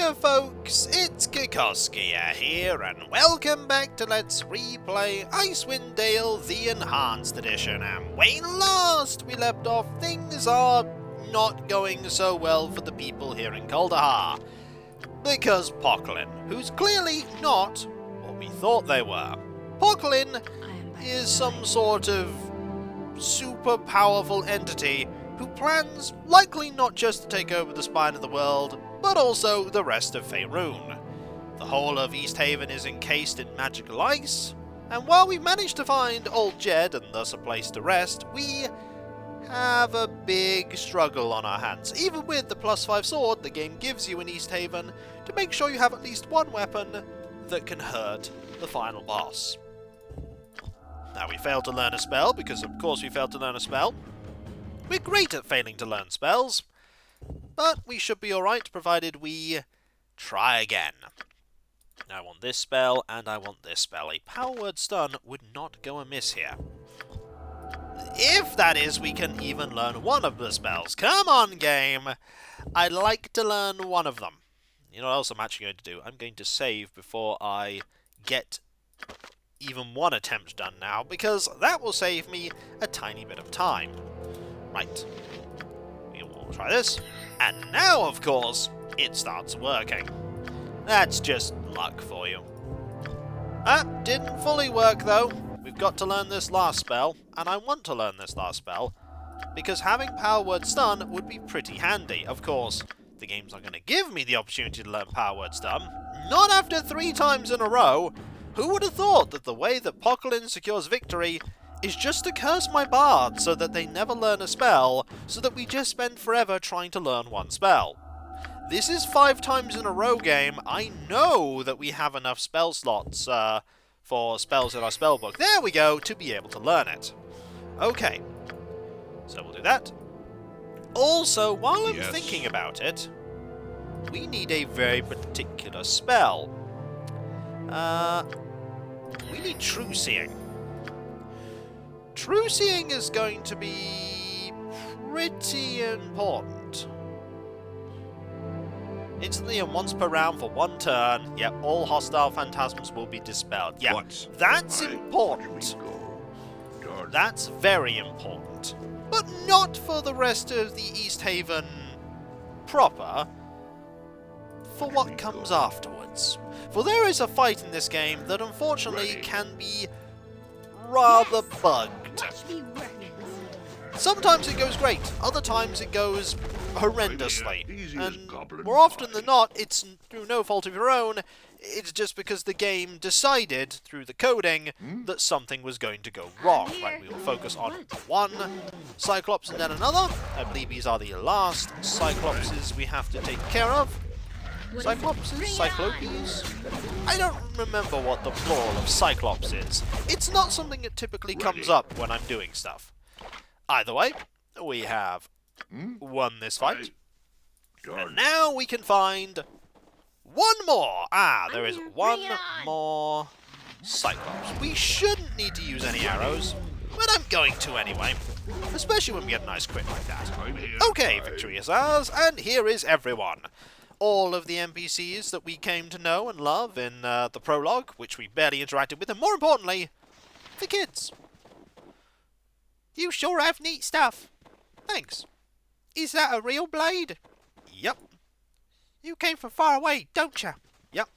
Hiya folks, it's Kikoskia here, and welcome back to Let's Replay Icewind Dale the Enhanced Edition. And when last we left off, things are not going so well for the people here in Kaldahar. Because Poquelin, who's clearly not what we thought they were. Poquelin is some sort of super powerful entity who plans likely not just to take over the spine of the world, but also the rest of Faerun. The whole of Easthaven is encased in magical ice, and while we've managed to find Old Jed and thus a place to rest, we have a big struggle on our hands, even with the +5 sword the game gives you in Easthaven, to make sure you have at least one weapon that can hurt the final boss. Now, we failed to learn a spell, because of course we failed to learn a spell. We're great at failing to learn spells, but we should be alright provided we try again. I want this spell, and I want this spell. A power word stun would not go amiss here. If, that is, we can even learn one of the spells. Come on, game! I'd like to learn one of them. You know what else I'm actually going to do? I'm going to save before I get even one attempt done now, because that will save me a tiny bit of time. Right. We will try this. And now, of course, it starts working. That's just luck for you. That didn't fully work, though. We've got to learn this last spell, and I want to learn this last spell, because having Power Word Stun would be pretty handy. Of course, the game's not going to give me the opportunity to learn Power Word Stun. Not after 3 times in a row. Who would have thought that the way that Poquelin secures victory is just to curse my bards so that they never learn a spell, so that we just spend forever trying to learn one spell. This is 5 times in a row game. I know that we have enough spell slots for spells in our spellbook. There we go, to be able to learn it. Okay, so we'll do that. Also, while I'm thinking about it, we need a very particular spell. We need True Seeing. True Seeing is going to be pretty important. Instantly and once per round for 1 turn, yep, all hostile phantasms will be dispelled. Yeah, that's important. That's very important. But not for the rest of the Easthaven proper, for what comes afterwards. For there is a fight in this game that unfortunately can be rather bugged. Sometimes it goes great, other times it goes horrendously, and more often than not, it's through no fault of your own, it's just because the game decided, through the coding, that something was going to go wrong. Right, we will focus on one Cyclops and then another. I believe these are the last Cyclopses we have to take care of. Cyclopses? Cyclopes? I don't remember what the plural of Cyclops is. It's not something that typically comes up when I'm doing stuff. Either way, we have won this fight. And now we can find one more. Ah, there is one more Cyclops. We shouldn't need to use any arrows, but I'm going to anyway. Especially when we get a nice crit like that. Okay, victory is ours, and here is everyone. All of the NPCs that we came to know and love in the prologue, which we barely interacted with, and more importantly, the kids. You sure have neat stuff. Thanks. Is that a real blade? Yep. You came from far away, don't you? Yep.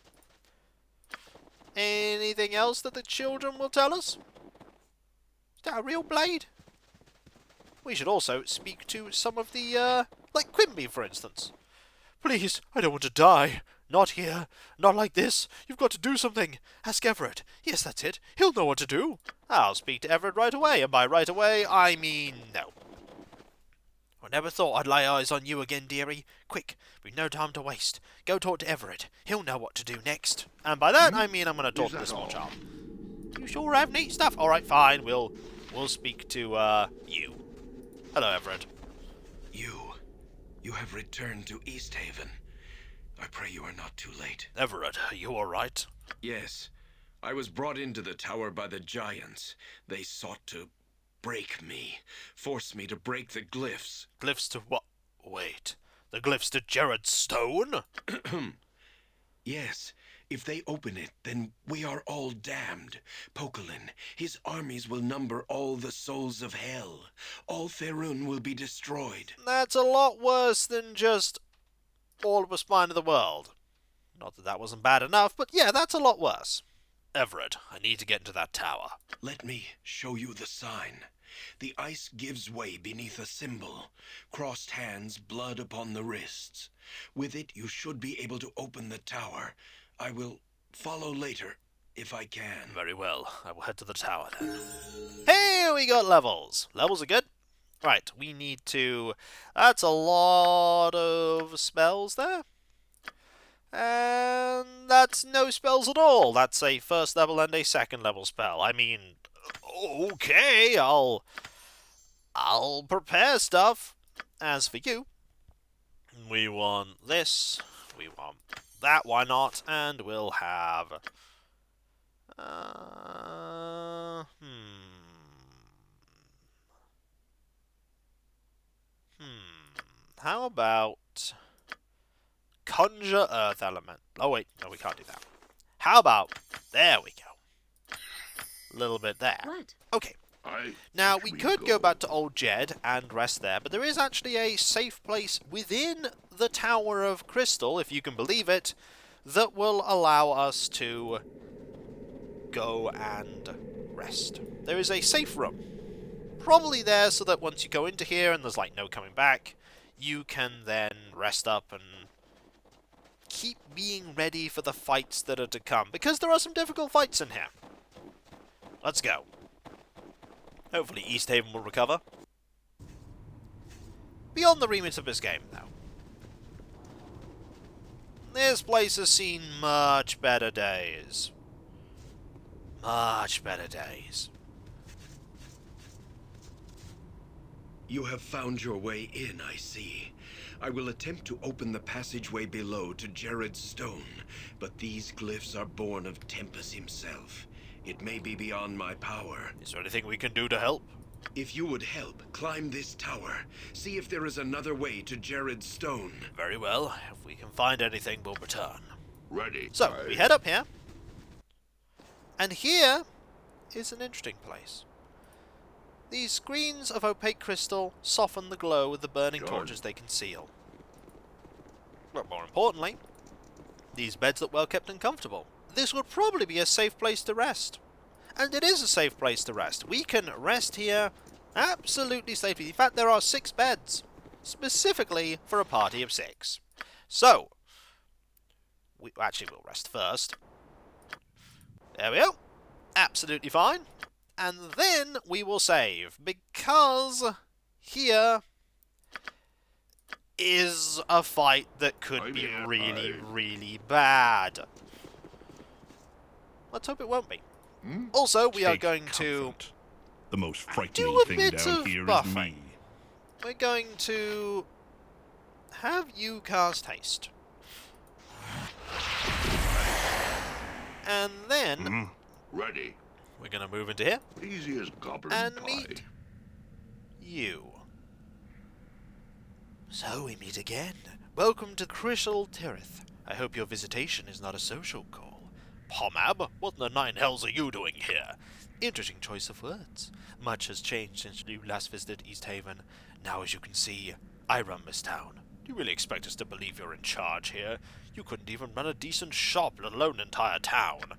Anything else that the children will tell us? Is that a real blade? We should also speak to some of the, like Quimby, for instance. Please, I don't want to die. Not here. Not like this. You've got to do something. Ask Everett. Yes, that's it. He'll know what to do. I'll speak to Everett right away, and by right away, I mean no. I never thought I'd lay eyes on you again, dearie. Quick, we've no time to waste. Go talk to Everett. He'll know what to do next. And by that, I mean I'm going to talk to the small child. You sure have neat stuff. All right, fine. We'll speak to, you. Hello, Everett. You have returned to Easthaven. I pray you are not too late. Everett, are you all right? Yes. I was brought into the tower by the giants. They sought to break me, force me to break the glyphs. Glyphs to what? Wait. The glyphs to Jared's stone? Yes, if they open it, then we are all damned. Poquelin, his armies will number all the souls of hell. All Faerun will be destroyed. That's a lot worse than just all of us spine of the world. Not that that wasn't bad enough, but yeah, that's a lot worse. Everett, I need to get into that tower. Let me show you the sign. The ice gives way beneath a symbol. Crossed hands, blood upon the wrists. With it, you should be able to open the tower. I will follow later, if I can. Very well, I will head to the tower then. Hey, we got levels. Levels are good. Right, we need to... That's a lot of spells there. And that's no spells at all. That's a first level and a second level spell. I mean, okay, I'll prepare stuff. As for you, we want this, we want that, why not? And we'll have... How about... Conjure Earth Element. Oh wait, no, we can't do that. How about... There we go. A little bit there. What? Okay. Now, we could go back to Old Jed and rest there, but there is actually a safe place within the Tower of Crystal, if you can believe it, that will allow us to go and rest. There is a safe room. Probably there so that once you go into here and there's like no coming back, you can then rest up and keep being ready for the fights that are to come, because there are some difficult fights in here. Let's go. Hopefully Easthaven will recover. Beyond the remit of this game, though. This place has seen much better days. Much better days. You have found your way in, I see. I will attempt to open the passageway below to Jared's stone, but these glyphs are born of Tempus himself. It may be beyond my power. Is there anything we can do to help? If you would help, climb this tower. See if there is another way to Jared's stone. Very well. If we can find anything, we'll return. Ready. So, we head up here. And here is an interesting place. These screens of opaque crystal soften the glow with the burning torches they conceal. But more importantly, these beds look well kept and comfortable. This would probably be a safe place to rest. And it is a safe place to rest. We can rest here absolutely safely. In fact, there are 6 beds, specifically for a party of 6. So, we'll rest first. There we go. Absolutely fine. And then we will save, because here is a fight that could be really, really bad. Let's hope it won't be. Also, we are going to the most do frightening a thing bit down of here is buffing. me. We're going to have you cast haste. And then Ready. we're going to move into here Easy as goblin and pie. meet you. So we meet again. Welcome to Crystal Tirith. I hope your visitation is not a social call. Pomab, what in the 9 hells are you doing here? Interesting choice of words. Much has changed since you last visited Easthaven. Now, as you can see, I run this town. Do you really expect us to believe you're in charge here? You couldn't even run a decent shop, let alone an entire town.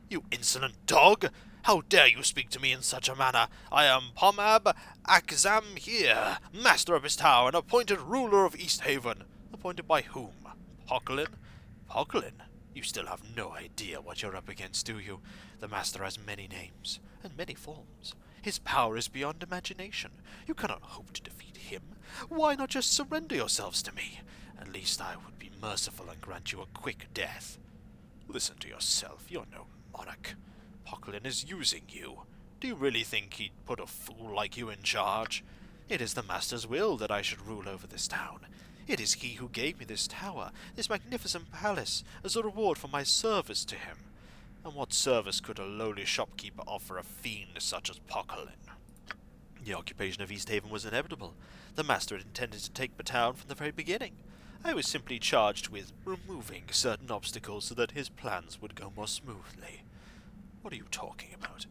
You insolent dog! How dare you speak to me in such a manner? I am Pomab Akzam here, master of this tower and appointed ruler of Easthaven. Appointed by whom? Poquelin? Poquelin? You still have no idea what you're up against, do you? The master has many names and many forms. His power is beyond imagination. You cannot hope to defeat him. Why not just surrender yourselves to me? At least I would be merciful and grant you a quick death. Listen to yourself. You're no monarch. Poquelin is using you. Do you really think he'd put a fool like you in charge? It is the master's will that I should rule over this town. It is he who gave me this tower, this magnificent palace, as a reward for my service to him. And what service could a lowly shopkeeper offer a fiend such as Poquelin? The occupation of Easthaven was inevitable. The master had intended to take the town from the very beginning. I was simply charged with removing certain obstacles so that his plans would go more smoothly. What are you talking about?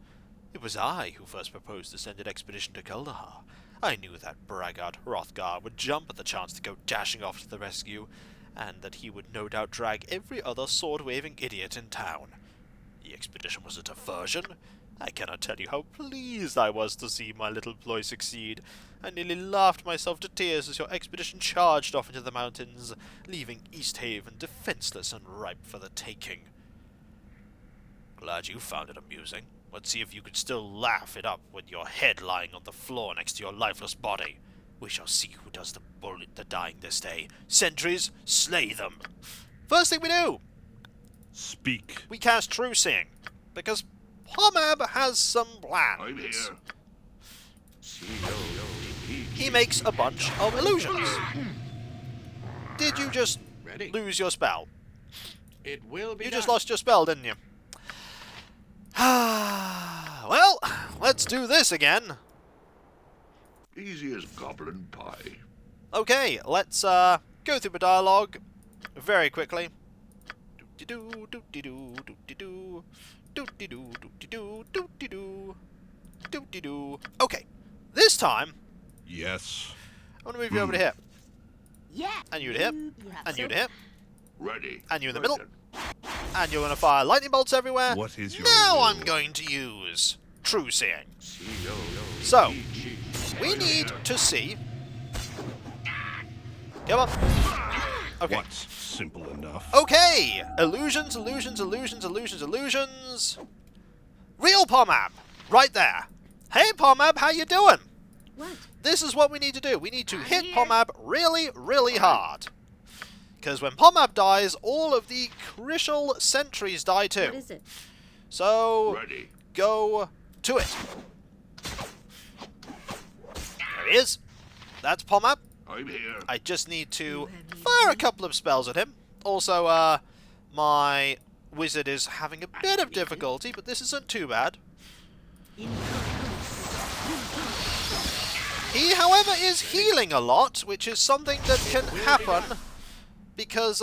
It was I who first proposed to send an expedition to Kuldahar. I knew that braggart Hrothgar would jump at the chance to go dashing off to the rescue, and that he would no doubt drag every other sword-waving idiot in town. The expedition was a diversion. I cannot tell you how pleased I was to see my little ploy succeed. I nearly laughed myself to tears as your expedition charged off into the mountains, leaving Easthaven defenseless and ripe for the taking. Glad you found it amusing. Let's see if you can still laugh it up with your head lying on the floor next to your lifeless body. We shall see who does the dying this day. Sentries, slay them. First thing we do, Speak. we cast True Seeing, because Pomab has some plans. I'm here. He makes a bunch of illusions. Did you just Ready? lose your spell? It will be You done. just lost your spell, didn't you? Well, let's do this again. Easy as goblin pie. Okay, let's go through the dialogue very quickly. Do-de-doo, do-de-doo, do-de-doo, do-de-doo, do-de-doo, do-de-doo, do-de-doo. Okay, this time Yes. I'm gonna move you over to here, Yeah. and you to here, and you to here, Ready. and you in the middle, and you're gonna fire lightning bolts everywhere. What is your Now will? I'm going to use True Seeing. So, we need to see. Come on. Okay. What's simple enough? Okay. Illusions, illusions, illusions, illusions, illusions. Real Pomab, right there. Hey Pomab, how you doing? What? This is what we need to do. We need to I'm hit here. Pomab really, really hard. Because when Pomab dies, all of the crucial sentries die too. What is it? So, Ready. go to it. There he is. That's Pomab. I'm here. I just need to You have fire a used couple of spells at him. Also, my wizard is having a bit of difficulty, but this isn't too bad. He, however, is healing a lot, which is something that can happen because,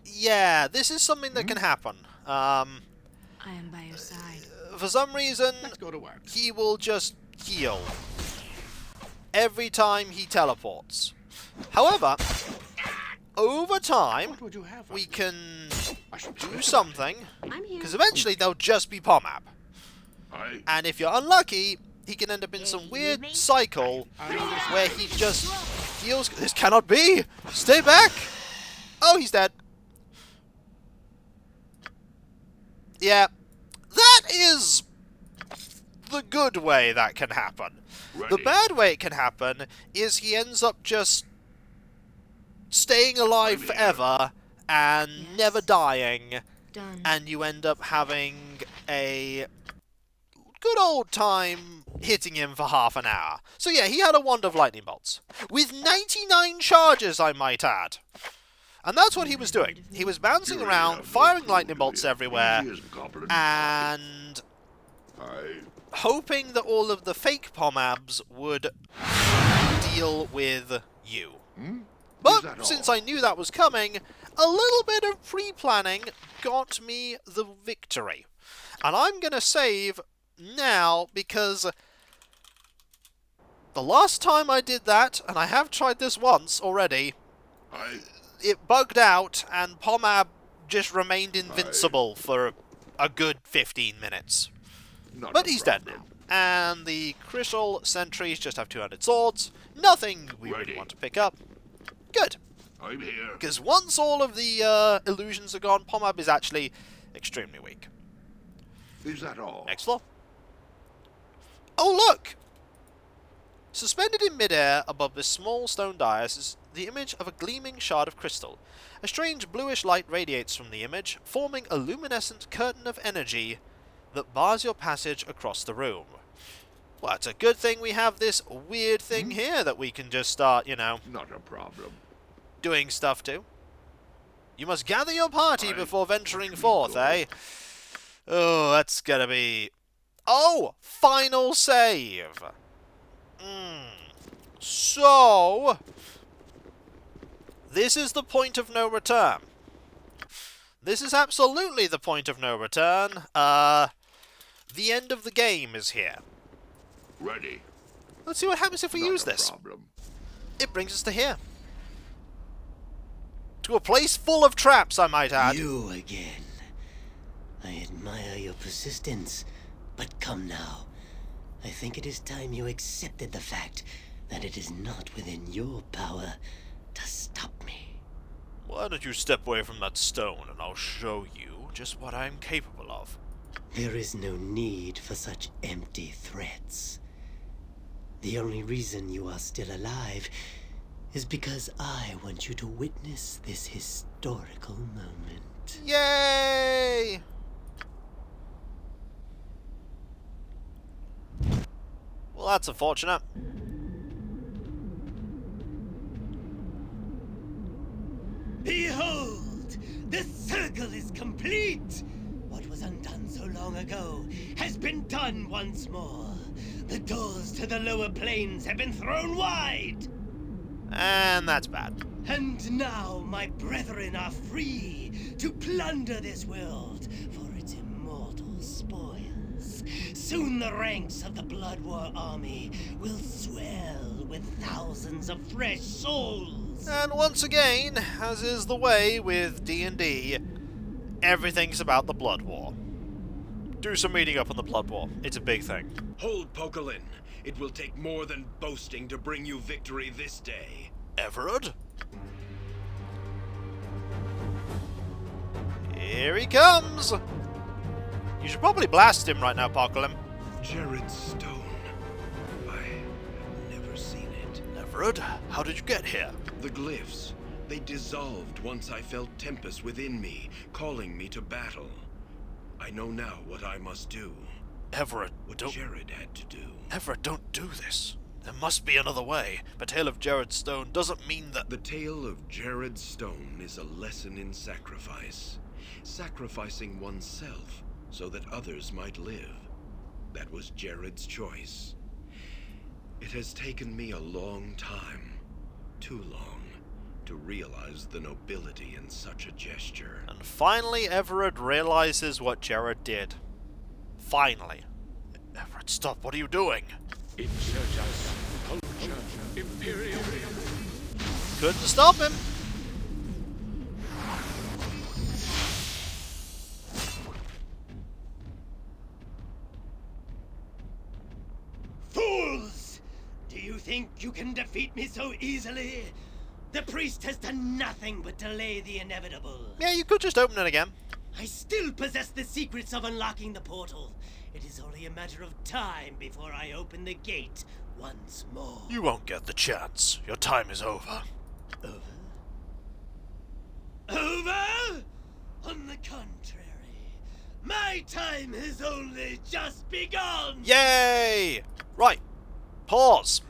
yeah, this is something that can happen. I am by your side. For some reason, Let's go to work. he will just heal every time he teleports. However, over time, What would you have? we of me? can I should do think something, I'm here. because eventually they'll just be Pomab. I. And if you're unlucky, he can end up in some weird cycle I'm on this where he just heals. This cannot be! Stay back! Oh, he's dead. Yeah, that is the good way that can happen. The Ready. bad way it can happen is he ends up just staying alive I'm here. forever and Yes. never dying, Done. and you end up having a good old time hitting him for half an hour. So yeah, he had a wand of lightning bolts. With 99 charges, I might add. And that's what he was doing. He was bouncing You around, have no firing clue, lightning do bolts you? everywhere, Easy as goblin and pie. hoping that all of the fake Pomabs would deal with you. Is But that since all? I knew that was coming, a little bit of pre-planning got me the victory. And I'm going to save now because the last time I did that, and I have tried this once already, I. it bugged out and Pomab just remained invincible for a good 15 minutes. Not But a he's dead problem. now. And the crucial sentries just have 200 swords. Nothing we really Ready. want to pick up. Good. I'm here. Because once all of the illusions are gone, Pomab is actually extremely weak. Is that all? Next floor. Oh, look! Suspended in midair above this small stone dais is the image of a gleaming shard of crystal. A strange bluish light radiates from the image, forming a luminescent curtain of energy that bars your passage across the room. Well, it's a good thing we have this weird thing here that we can just start, you know, Not a problem. doing stuff to. You must gather your party Aye. before venturing Let me forth, go. eh? Oh, that's gonna be... Oh! Final save! So... This is the point of no return. This is absolutely the point of no return. The end of the game is here. Ready. Let's see what happens if we Not use a this. problem. It brings us to here. To a place full of traps, I might add. You again. I admire your persistence, but come now. I think it is time you accepted the fact that it is not within your power to stop me. Why don't you step away from that stone and I'll show you just what I'm capable of. There is no need for such empty threats. The only reason you are still alive is because I want you to witness this historical moment. Yay! Well, that's unfortunate. Behold! The circle is complete! What was undone so long ago has been done once more. The doors to the lower planes have been thrown wide! And that's bad. And now my brethren are free to plunder this world for its immortal spoils. Soon the ranks of the Blood War army will swell with thousands of fresh souls. And once again, as is the way with D&D, everything's about the Blood War. Do some reading up on the Blood War. It's a big thing. Hold, Poquelin. It will take more than boasting to bring you victory this day. Everard? Here he comes! You should probably blast him right now, Poquelin. Jared's stone. I've never seen it. Everard, how did you get here? The glyphs. They dissolved once I felt Tempus within me, calling me to battle. I know now what I must do. Everard, What don't... Jared had to do. Everard, don't do this. There must be another way. The tale of Jared's stone doesn't mean that... The tale of Jared's stone is a lesson in sacrifice. Sacrificing oneself so that others might live. That was Jared's choice. It has taken me a long time, too long, to realize the nobility in such a gesture. And finally, Everard realizes what Jared did. Finally. Everard, stop. What are you doing? Insurgents, culture, imperial. Couldn't stop him. Fools! Do you think you can defeat me so easily? The priest has done nothing but delay the inevitable. Yeah, you could just open it again. I still possess the secrets of unlocking the portal. It is only a matter of time before I open the gate once more. You won't get the chance. Your time is over. Over? Over? On the contrary, my time has only just begun! Yay! Right. Pause.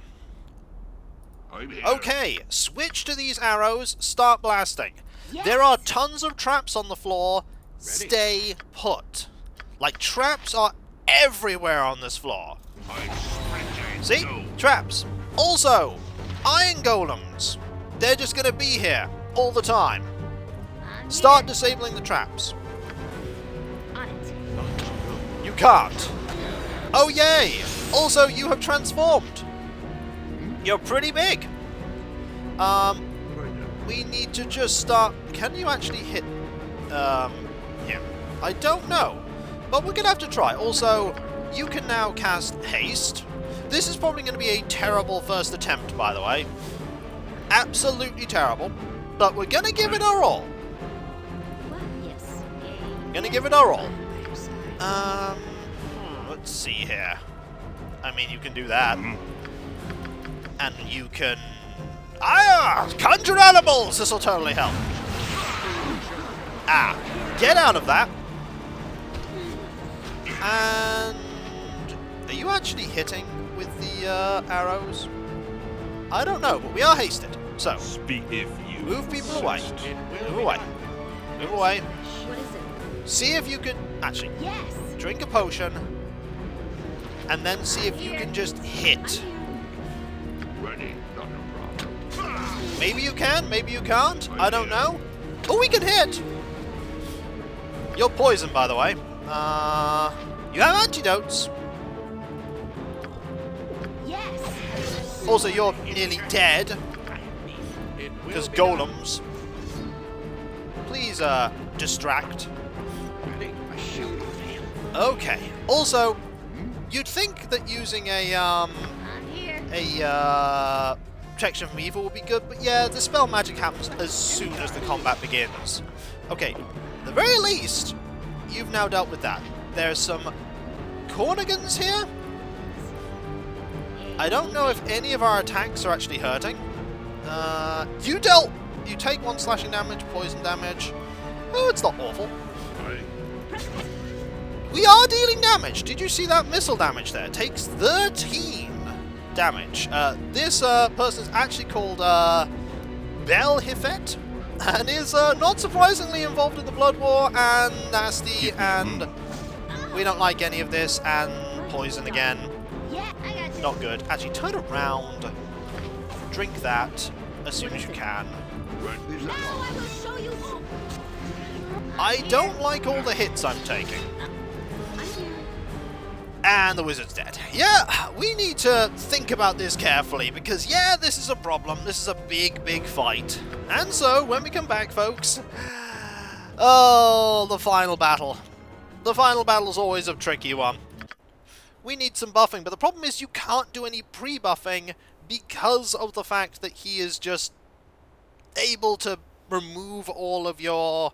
I'm here. Okay, switch to these arrows, start blasting. Yes. There are tons of traps on the floor. Stay put. Like, traps are everywhere on this floor. I'm sprinting. See? No. Traps. Also, iron golems. They're just gonna be here all the time. I'm Start here. disabling the traps. On it. You can't. Oh yay! Also, you have transformed. You're pretty big. We need to just start... Can you actually hit him? I don't know. But we're gonna have to try. Also, you can now cast haste. This is probably going to be a terrible first attempt, by the way. Absolutely terrible. But we're gonna give it our all. Well, yes. Gonna give it our all. By your side. Let's see here. I mean, you can do that. And you can... conjure animals! This'll totally help. Get out of that. And... Are you actually hitting with the arrows? I don't know, but we are hasted. So, Speak if you move people away. insist. It will Move be away. done. Move away. What is it? See if you can... Actually, Yes. drink a potion. And then see if you can just hit. Ready. Not a problem. Maybe you can, maybe you can't. I don't know. Oh, we can hit! You're poisoned, by the way. You have antidotes. Yes. Also, you're nearly dead. It will Because be done. golems. Please, distract. Ready? I shall prevail. Okay. Also, you'd think that using I'm here. protection from evil would be good, but yeah, the spell magic happens as soon as the combat begins. Okay, at the very least, you've now dealt with that. There's some Cornigans here. I don't know if any of our attacks are actually hurting. You take 1 slashing damage, poison damage. Oh, it's not awful. We are dealing damage. Did you see that missile damage there? It takes 13 damage. This person is actually called Belhifet, and is not surprisingly involved in the Blood War and nasty, and we don't like any of this, and poison again. Yeah, I got you. Not good. Actually, turn around. Drink that as soon as you can. Now I will show you. I don't like all the hits I'm taking. I'm here. And the wizard's dead. Yeah, we need to think about this carefully, because yeah, this is a problem. This is a big, big fight. And so, when we come back, folks... Oh, the final battle. The final battle is always a tricky one. We need some buffing, but the problem is you can't do any pre-buffing because of the fact that he is just able to remove all of your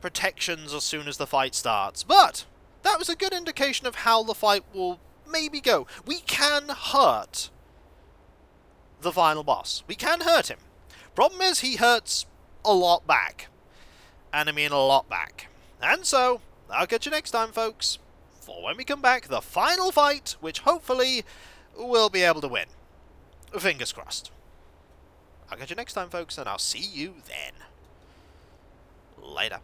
protections as soon as the fight starts. But that was a good indication of how the fight will maybe go. We can hurt the final boss. We can hurt him. Problem is, he hurts a lot back. And I mean a lot back. And so, I'll catch you next time, folks, for when we come back, the final fight, which hopefully we'll be able to win. Fingers crossed. I'll catch you next time, folks, and I'll see you then. Later.